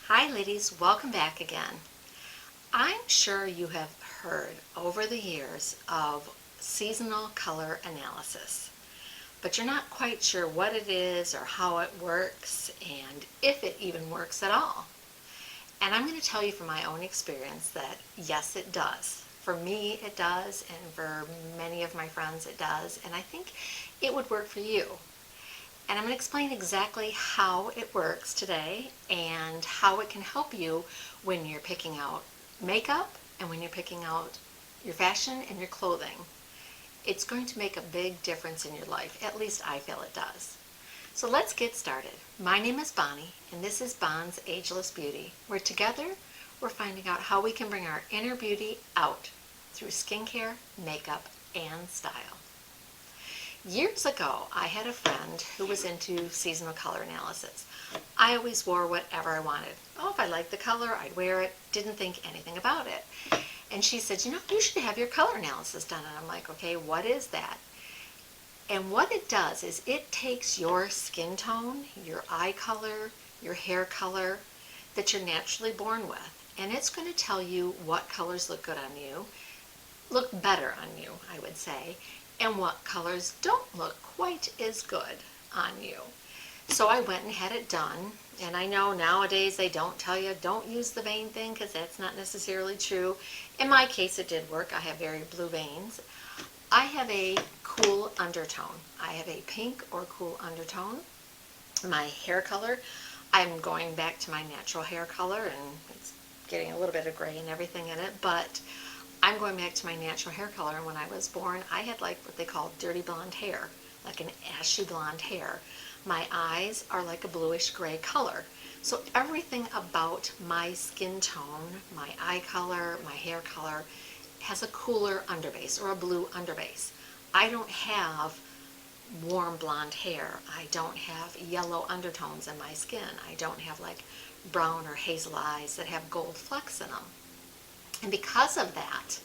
Hi ladies, welcome back again. I'm sure you have heard over the years of seasonal color analysis, but you're not quite sure what it is or how it works and if it even works at all. And I'm going to tell you from my own experience that yes, it does. For me, it does, and for many of my friends, it does, and I think it would work for you. And I'm going to explain exactly how it works today and how it can help you when you're picking out makeup and when you're picking out your fashion and your clothing. It's going to make a big difference in your life. At least I feel it does. So let's get started. My name is Bonnie, and this is Bonds Ageless Beauty, where together we're finding out how we can bring our inner beauty out through skincare, makeup, and style. Years ago, I had a friend who was into seasonal color analysis. I always wore whatever I wanted. Oh, if I liked the color, I'd wear it, didn't think anything about it. And she said, you should have your color analysis done. And I'm like, okay, what is that? And what it does is it takes your skin tone, your eye color, your hair color that you're naturally born with. And it's going to tell you what colors look good on you, look better on you, I would say, and what colors don't look quite as good on you. So I went and had it done, and I know nowadays they don't tell you don't use the vein thing because that's not necessarily true. In my case it did work. I have very blue veins. I have a cool undertone. I have a pink or cool undertone. My hair color, I'm going back to my natural hair color, and it's getting a little bit of gray and everything in it, but I'm going back to my natural hair color. And when I was born, I had like what they call dirty blonde hair, like an ashy blonde hair. My eyes are like a bluish gray color. So everything about my skin tone, my eye color, my hair color has a cooler underbase or a blue underbase. I don't have warm blonde hair. I don't have yellow undertones in my skin. I don't have like brown or hazel eyes that have gold flecks in them. And because of that,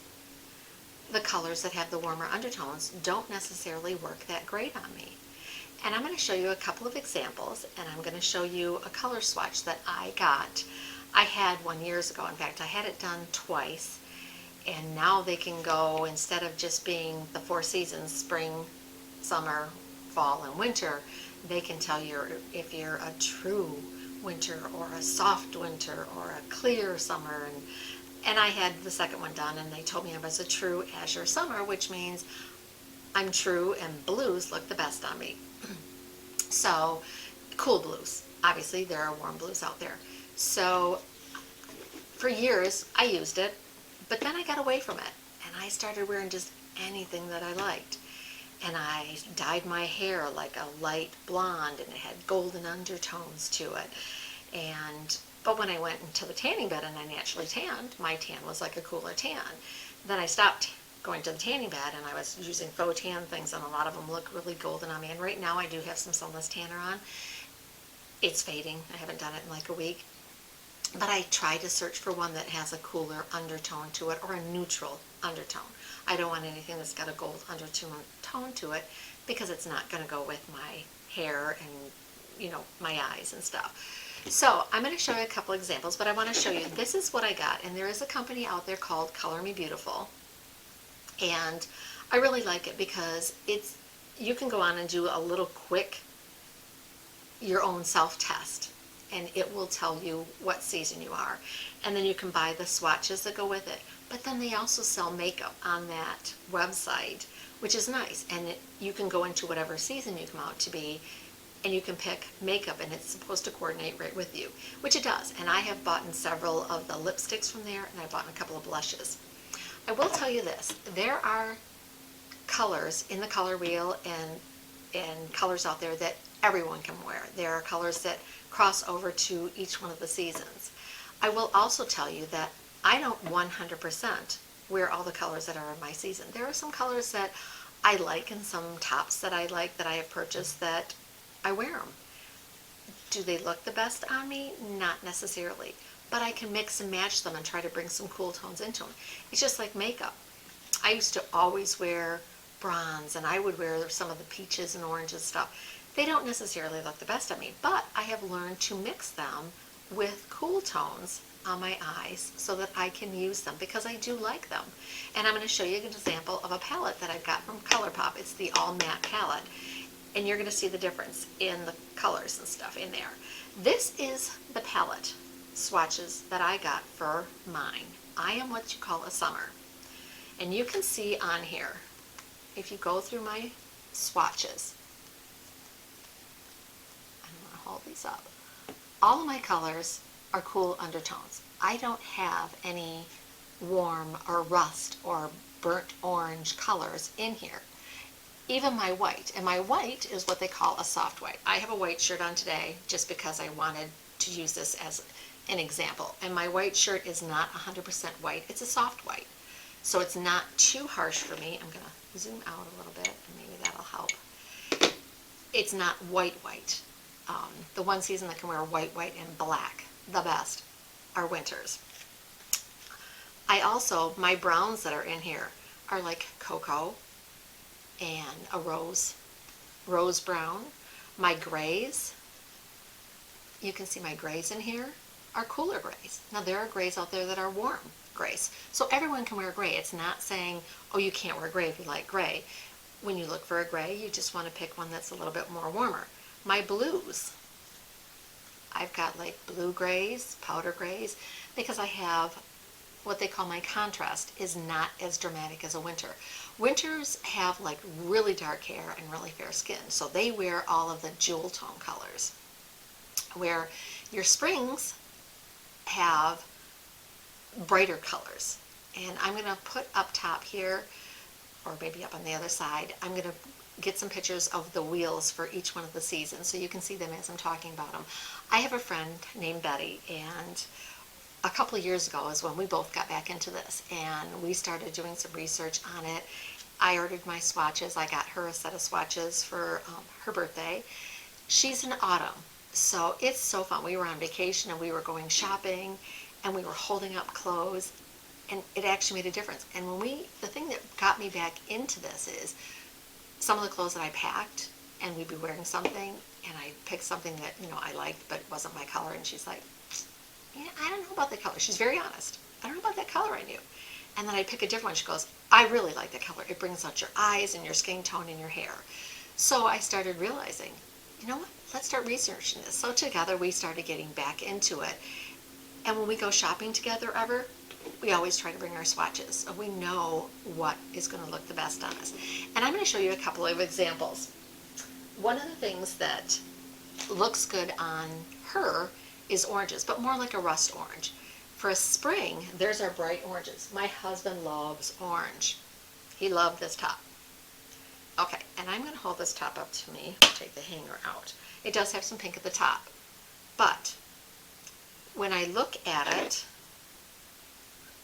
the colors that have the warmer undertones don't necessarily work that great on me. And I'm going to show you a couple of examples, and I'm going to show you a color swatch that I got. I had one years ago. In fact, I had it done twice, and now they can go, instead of just being the 4 seasons, spring, summer, fall, and winter, they can tell you if you're a true winter or a soft winter or a clear summer. And I had the second one done, and they told me I was a true azure summer, which means I'm true and blues look the best on me. So, cool blues. Obviously, there are warm blues out there. So, for years, I used it, but then I got away from it, and I started wearing just anything that I liked. And I dyed my hair like a light blonde, and it had golden undertones to it. But when I went into the tanning bed and I naturally tanned, my tan was like a cooler tan. Then I stopped going to the tanning bed, and I was using faux tan things, and a lot of them look really golden on me. And right now I do have some sunless tanner on. It's fading. I haven't done it in like a week. But I try to search for one that has a cooler undertone to it, or a neutral undertone. I don't want anything that's got a gold undertone to it, because it's not going to go with my hair and, my eyes and stuff. So I'm going to show you a couple examples, but I want to show you, this is what I got. And there is a company out there called Color Me Beautiful. And I really like it because you can go on and do a little quick, your own self-test, and it will tell you what season you are. And then you can buy the swatches that go with it. But then they also sell makeup on that website, which is nice. And you can go into whatever season you come out to be, and you can pick makeup, and it's supposed to coordinate right with you, which it does. And I have bought several of the lipsticks from there, and I bought a couple of blushes. I will tell you this, there are colors in the color wheel and colors out there that everyone can wear. There are colors that cross over to each one of the seasons. I will also tell you that I don't 100% wear all the colors that are in my season. There are some colors that I like, and some tops that I like that I have purchased that I wear them. Do they look the best on me? Not necessarily. But I can mix and match them and try to bring some cool tones into them. It's just like makeup. I used to always wear bronze, and I would wear some of the peaches and oranges stuff. They don't necessarily look the best on me, but I have learned to mix them with cool tones on my eyes so that I can use them because I do like them. And I'm going to show you an example of a palette that I got from ColourPop. It's the All Matte palette. And you're going to see the difference in the colors and stuff in there. This is the palette swatches that I got for mine. I am what you call a summer. And you can see on here, if you go through my swatches, I'm going to hold these up. All of my colors are cool undertones. I don't have any warm or rust or burnt orange colors in here. Even my white, and my white is what they call a soft white. I have a white shirt on today just because I wanted to use this as an example. And my white shirt is not 100% white, it's a soft white. So it's not too harsh for me. I'm going to zoom out a little bit and maybe that'll help. It's not white white. The one season that can wear white, white, and black, the best, are winters. I also, my browns that are in here are like cocoa and a rose brown. My grays, you can see my grays in here, are cooler grays. Now there are grays out there that are warm grays. So everyone can wear gray. It's not saying, oh, you can't wear gray if you like gray. When you look for a gray, you just want to pick one that's a little bit more warmer. My blues, I've got like blue grays, powder grays, because I have what they call my contrast is not as dramatic as a winter. Winters have like really dark hair and really fair skin, so they wear all of the jewel tone colors. Where your springs have brighter colors. And I'm going to put up top here, or maybe up on the other side, I'm going to get some pictures of the wheels for each one of the seasons so you can see them as I'm talking about them. I have a friend named Betty, and a couple of years ago is when we both got back into this, and we started doing some research on it. I ordered my swatches. I got her a set of swatches for her birthday. She's in autumn, so it's so fun. We were on vacation and we were going shopping and we were holding up clothes, and it actually made a difference. And the thing that got me back into this is some of the clothes that I packed, and we'd be wearing something and I picked something that, you know, I liked but it wasn't my color, and she's like, yeah, I don't know about that color. She's very honest. I don't know about that color on you. And then I pick a different one. She goes, I really like that color. It brings out your eyes and your skin tone and your hair. So I started realizing, you know what? Let's start researching this. So together we started getting back into it. And when we go shopping together ever, we always try to bring our swatches so we know what is going to look the best on us. And I'm going to show you a couple of examples. One of the things that looks good on her is oranges, but more like a rust orange. For a spring, there's our bright oranges. My husband loves orange. He loved this top. Okay, and I'm going to hold this top up to me. Take the hanger out. It does have some pink at the top, but when I look at it,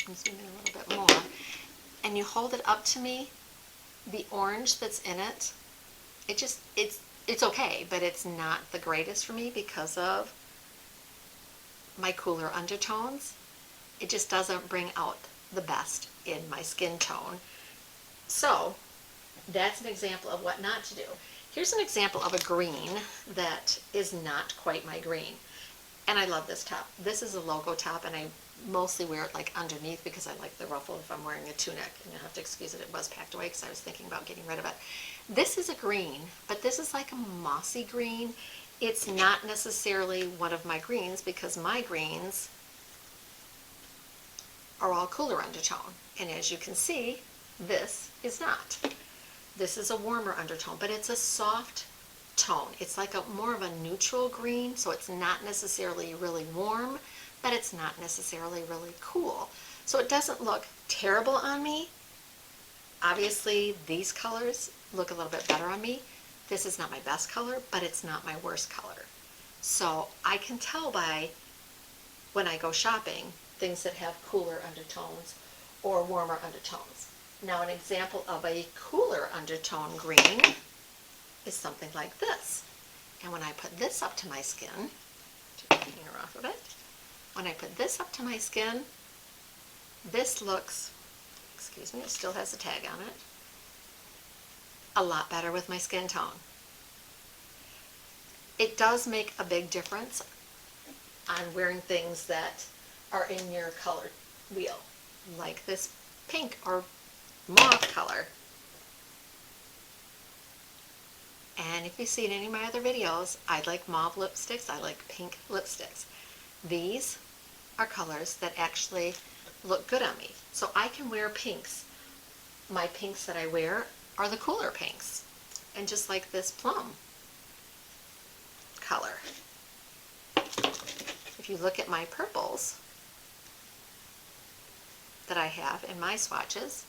I'm zooming a little bit more, and you hold it up to me, the orange that's in it, it's okay, but it's not the greatest for me because of my cooler undertones. It just doesn't bring out the best in my skin tone. So that's an example of what not to do. Here's an example of a green that is not quite my green. And I love this top. This is a logo top, and I mostly wear it like underneath because I like the ruffle if I'm wearing a tunic. And you'll have to excuse it, it was packed away because I was thinking about getting rid of it. This is a green, but this is like a mossy green. It's not necessarily one of my greens because my greens are all cooler undertone. And as you can see, this is not. This is a warmer undertone, but it's a soft tone. It's like more of a neutral green, so it's not necessarily really warm, but it's not necessarily really cool. So it doesn't look terrible on me. Obviously, these colors look a little bit better on me. This is not my best color, but it's not my worst color. So I can tell by when I go shopping, things that have cooler undertones or warmer undertones. Now an example of a cooler undertone green is something like this. And when I put this up to my skin, take the hanger off of it, when I put this up to my skin, this looks, excuse me, it still has a tag on it, a lot better with my skin tone. It does make a big difference. on wearing things that are in your color wheel, like this pink or mauve color. And if you've seen any of my other videos, I like mauve lipsticks, I like pink lipsticks. These are colors that actually look good on me. So I can wear pinks. My pinks that I wear are the cooler pinks. And just like this plum color. If you look at my purples that I have in my swatches,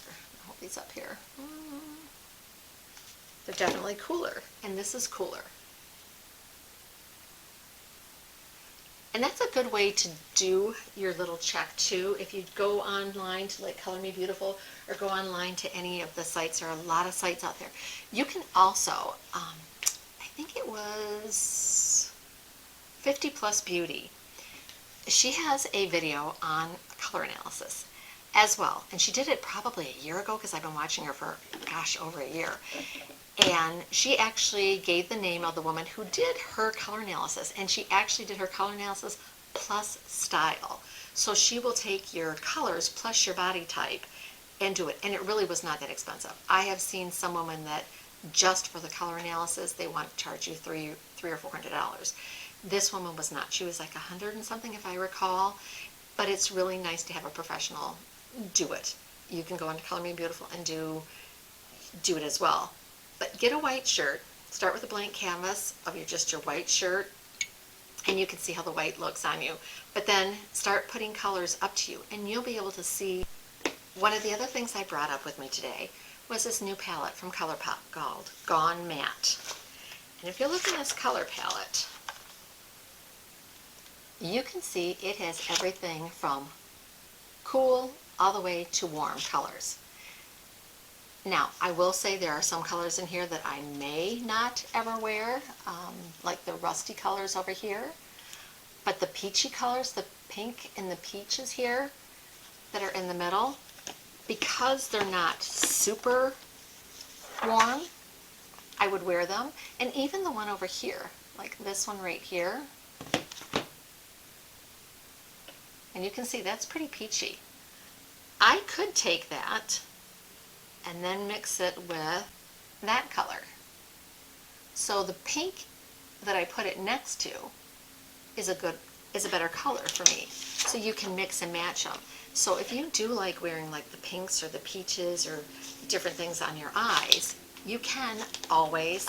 I'll hold these up here. They're definitely cooler, and this is cooler. And that's a good way to do your little check too. If you go online to like Color Me Beautiful or go online to any of the sites, there are a lot of sites out there. You can also, I think it was 50 Plus Beauty. She has a video on color analysis as well. And she did it probably a year ago because I've been watching her for, gosh, over a year. And she actually gave the name of the woman who did her color analysis, and she actually did her color analysis plus style. So she will take your colors plus your body type and do it, and it really was not that expensive. I have seen some women that just for the color analysis they want to charge you $300 or $400. This woman was not. She was like $100 and something if I recall, but it's really nice to have a professional do it. You can go into Color Me Beautiful and do it as well. But get a white shirt, start with a blank canvas of just your white shirt, and you can see how the white looks on you. But then start putting colors up to you, and you'll be able to see. One of the other things I brought up with me today was this new palette from ColourPop called Gone Matte. And if you look at this color palette, you can see it has everything from cool all the way to warm colors. Now, I will say there are some colors in here that I may not ever wear, like the rusty colors over here. But the peachy colors, the pink and the peaches here that are in the middle, because they're not super warm, I would wear them. And even the one over here, like this one right here, and you can see that's pretty peachy. I could take that and then mix it with that color. So the pink that I put it next to is a better color for me. So you can mix and match them. So if you do like wearing like the pinks or the peaches or different things on your eyes, you can always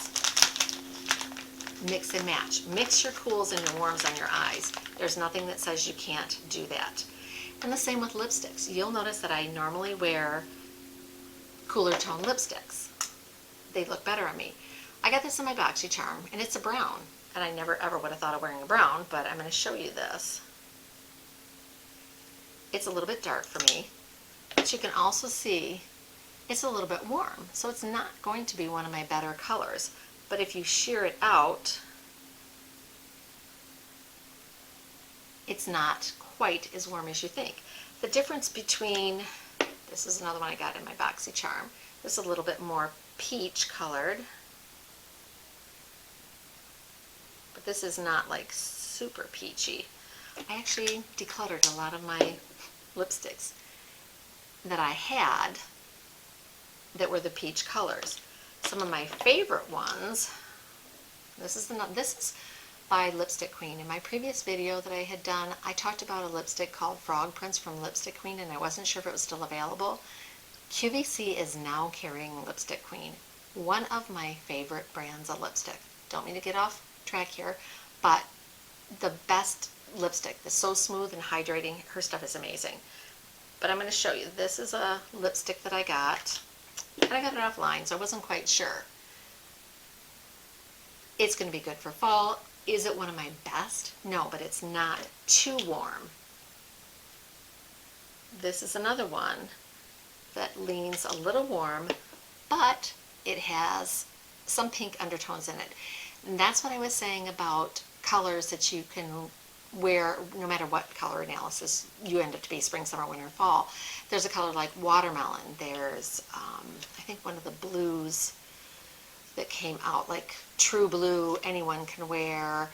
mix and match. Mix your cools and your warms on your eyes. There's nothing that says you can't do that. And the same with lipsticks. You'll notice that I normally wear cooler tone lipsticks. They look better on me. I got this in my BoxyCharm, and it's a brown, and I never ever would have thought of wearing a brown, but I'm going to show you this. It's a little bit dark for me, but you can also see it's a little bit warm, so it's not going to be one of my better colors. But if you shear it out, it's not quite as warm as you think. The difference between, this is another one I got in my BoxyCharm. This is a little bit more peach colored. But this is not like super peachy. I actually decluttered a lot of my lipsticks that I had that were the peach colors. Some of my favorite ones, this is by Lipstick Queen. In my previous video that I had done, I talked about a lipstick called Frog Prince from Lipstick Queen, and I wasn't sure if it was still available. QVC is now carrying Lipstick Queen, one of my favorite brands of lipstick. Don't mean to get off track here, but the best lipstick. It's so smooth and hydrating. Her stuff is amazing. But I'm going to show you. This is a lipstick that I got, and I got it offline, so I wasn't quite sure. It's going to be good for fall. Is it one of my best? No, but it's not too warm. This is another one that leans a little warm, but it has some pink undertones in it. And that's what I was saying about colors that you can wear no matter what color analysis you end up to be, spring, summer, winter, fall. There's a color like watermelon. There's, I think one of the blues that came out, like True Blue, anyone can wear.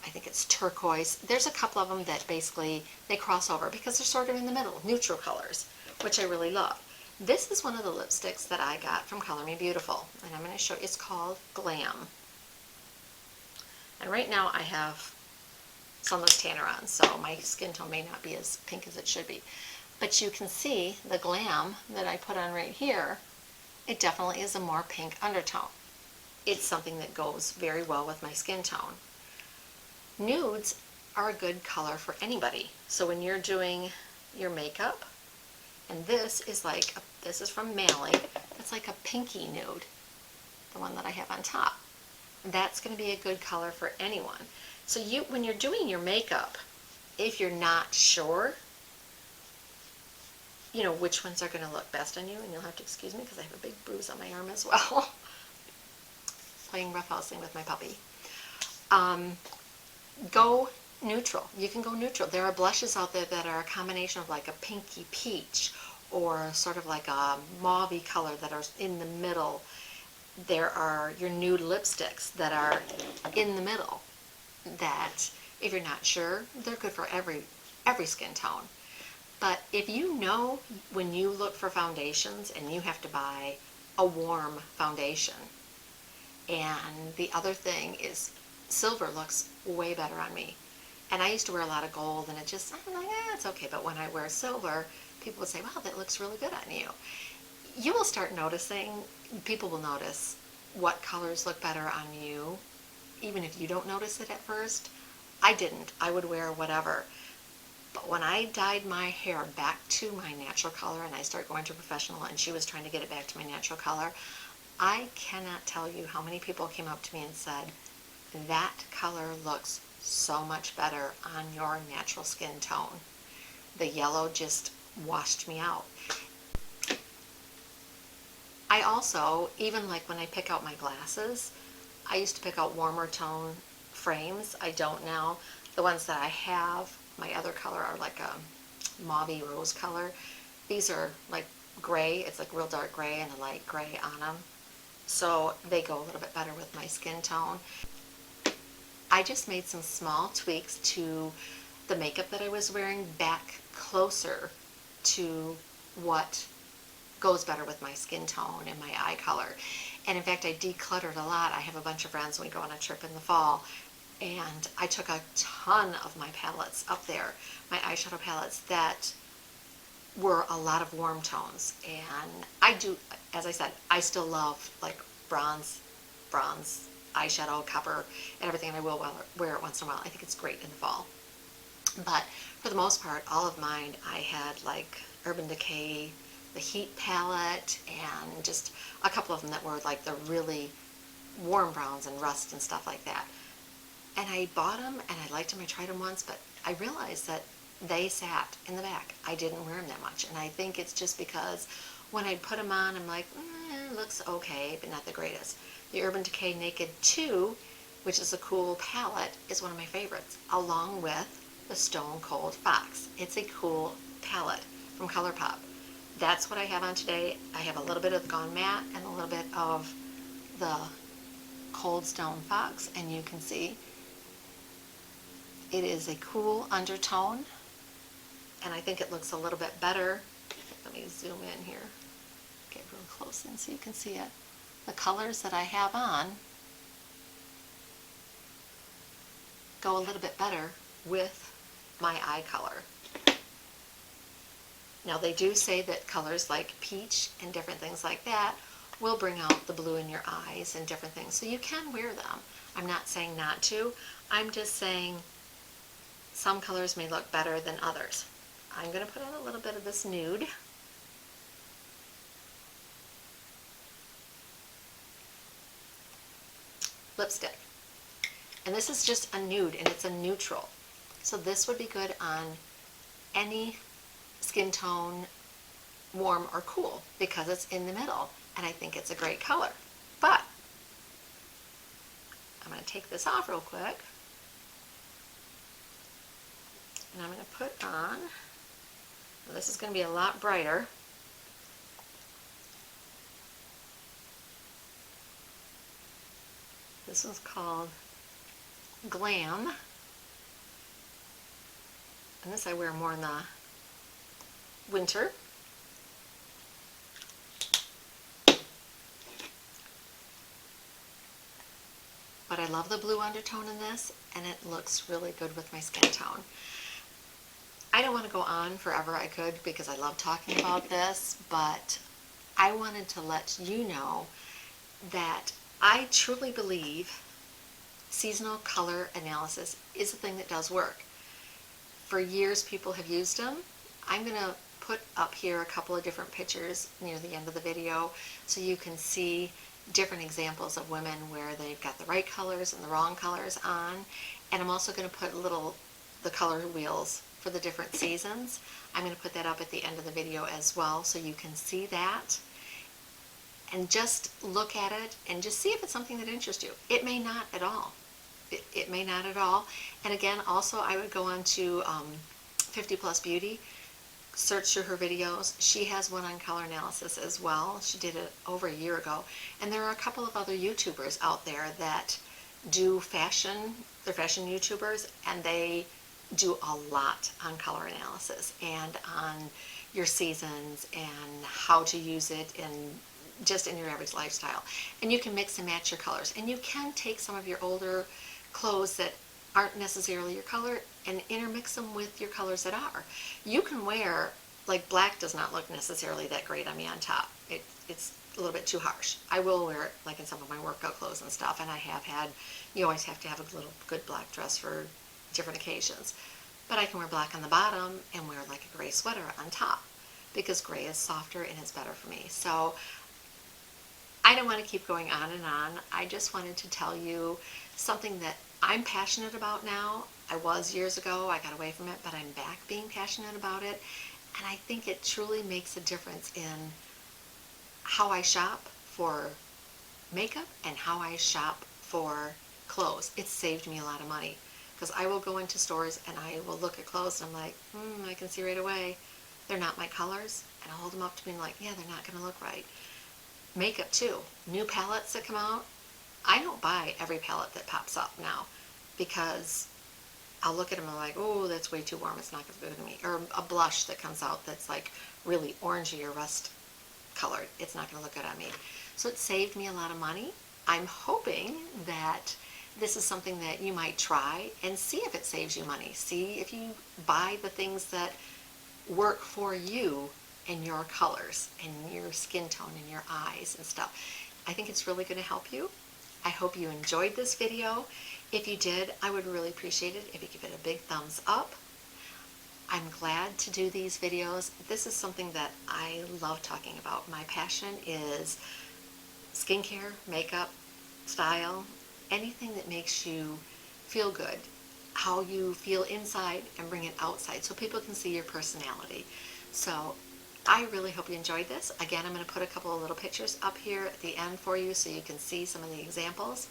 I think it's turquoise. There's a couple of them that basically they cross over because they're sort of in the middle, neutral colors, which I really love. This is one of the lipsticks that I got from Color Me Beautiful, and I'm going to show you. It's called Glam. And right now I have sunless tanner on, so my skin tone may not be as pink as it should be. But you can see the Glam that I put on right here, it definitely is a more pink undertone. It's something that goes very well with my skin tone. Nudes are a good color for anybody. So when you're doing your makeup, and this is this is from Mally, it's like a pinky nude, the one that I have on top. That's going to be a good color for anyone. So when you're doing your makeup, if you're not sure, you know, which ones are going to look best on you, and you'll have to excuse me because I have a big bruise on my arm as well. Playing roughhousing with my puppy. Go neutral. You can go neutral. There are blushes out there that are a combination of like a pinky peach or sort of like a mauve-y color that are in the middle. There are your nude lipsticks that are in the middle that, if you're not sure, they're good for every skin tone. But if you know when you look for foundations and you have to buy a warm foundation, and the other thing is silver looks way better on me. And I used to wear a lot of gold, and I'm like, it's okay. But when I wear silver, people would say, wow, that looks really good on you. You will start noticing, people will notice what colors look better on you, even if you don't notice it at first. I didn't. I would wear whatever. But when I dyed my hair back to my natural color, and I started going to a professional, and she was trying to get it back to my natural color, I cannot tell you how many people came up to me and said, that color looks so much better on your natural skin tone. The yellow just washed me out. I also, even like when I pick out my glasses, I used to pick out warmer tone frames. I don't now. The ones that I have, my other color are like a mauve-y rose color. These are like gray. It's like real dark gray and a light gray on them. So they go a little bit better with my skin tone. I just made some small tweaks to the makeup that I was wearing back closer to what goes better with my skin tone and my eye color. And in fact, I decluttered a lot. I have a bunch of friends when we go on a trip in the fall, and I took a ton of my palettes up there, my eyeshadow palettes that were a lot of warm tones. And I do, as I said, I still love like bronze eyeshadow, copper, and everything, and I will wear it once in a while. I think it's great in the fall. But for the most part, all of mine, I had like Urban Decay, the Heat palette, and just a couple of them that were like the really warm browns and rust and stuff like that. And I bought them and I liked them. I tried them once, but I realized that they sat in the back. I didn't wear them that much, and I think it's just because when I put them on, I'm like, it looks okay, but not the greatest. The Urban Decay Naked 2, which is a cool palette, is one of my favorites, along with the Stone Cold Fox. It's a cool palette from ColourPop. That's what I have on today. I have a little bit of the Gone Matte and a little bit of the Cold Stone Fox, and you can see it is a cool undertone, and I think it looks a little bit better. Let me zoom in here, get real close in so you can see it. The colors that I have on go a little bit better with my eye color. Now they do say that colors like peach and different things like that will bring out the blue in your eyes and different things, so you can wear them. I'm not saying not to. I'm just saying some colors may look better than others. I'm going to put on a little bit of this nude. Lipstick. And this is just a nude, and it's a neutral. So this would be good on any skin tone, warm or cool, because it's in the middle, and I think it's a great color. But I'm going to take this off real quick, and I'm going to put on, well, this is going to be a lot brighter. This one's called Glam, And this I wear more in the winter. But I love the blue undertone in this, and it looks really good with my skin tone. I don't want to go on forever. I could, because I love talking about this, but I wanted to let you know that I truly believe seasonal color analysis is a thing that does work. For years people have used them. I'm going to put up here a couple of different pictures near the end of the video so you can see different examples of women where they've got the right colors and the wrong colors on. And I'm also going to put the color wheels for the different seasons. I'm going to put that up at the end of the video as well so you can see that. And just look at it and just see if it's something that interests you. It may not at all. It may not at all. And again, also I would go on to 50 Plus Beauty, search through her videos. She has one on color analysis as well. She did it over a year ago. And there are a couple of other YouTubers out there that do fashion. They're fashion YouTubers, and they do a lot on color analysis and on your seasons and how to use it just in your average lifestyle. And you can mix and match your colors. And you can take some of your older clothes that aren't necessarily your color and intermix them with your colors that are. You can wear, like black does not look necessarily that great on me on top. It's a little bit too harsh. I will wear it like in some of my workout clothes and stuff, and I have had, you always have to have a little good black dress for different occasions. But I can wear black on the bottom and wear like a gray sweater on top because gray is softer and it's better for me. So I don't want to keep going on and on. I just wanted to tell you something that I'm passionate about now. I was years ago. I got away from it, but I'm back being passionate about it. And I think it truly makes a difference in how I shop for makeup and how I shop for clothes. It's saved me a lot of money because I will go into stores and I will look at clothes and I'm like, I can see right away they're not my colors. And I'll hold them up to me and like, yeah, they're not going to look right. Makeup too. New palettes that come out. I don't buy every palette that pops up now because I'll look at them and I'm like, oh, that's way too warm. It's not going to go to me. Or a blush that comes out that's like really orangey or rust colored. It's not going to look good on me. So it saved me a lot of money. I'm hoping that this is something that you might try and see if it saves you money. See if you buy the things that work for you and your colors and your skin tone and your eyes and stuff. I think it's really going to help you. I hope you enjoyed this video. If you did, I would really appreciate it if you give it a big thumbs up. I'm glad to do these videos. This is something that I love talking about. My passion is skincare, makeup, style, anything that makes you feel good, how you feel inside and bring it outside so people can see your personality. So I really hope you enjoyed this. Again, I'm going to put a couple of little pictures up here at the end for you so you can see some of the examples.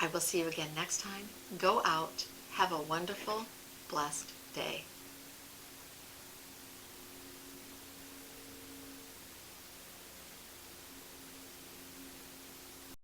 I will see you again next time. Go out. Have a wonderful, blessed day.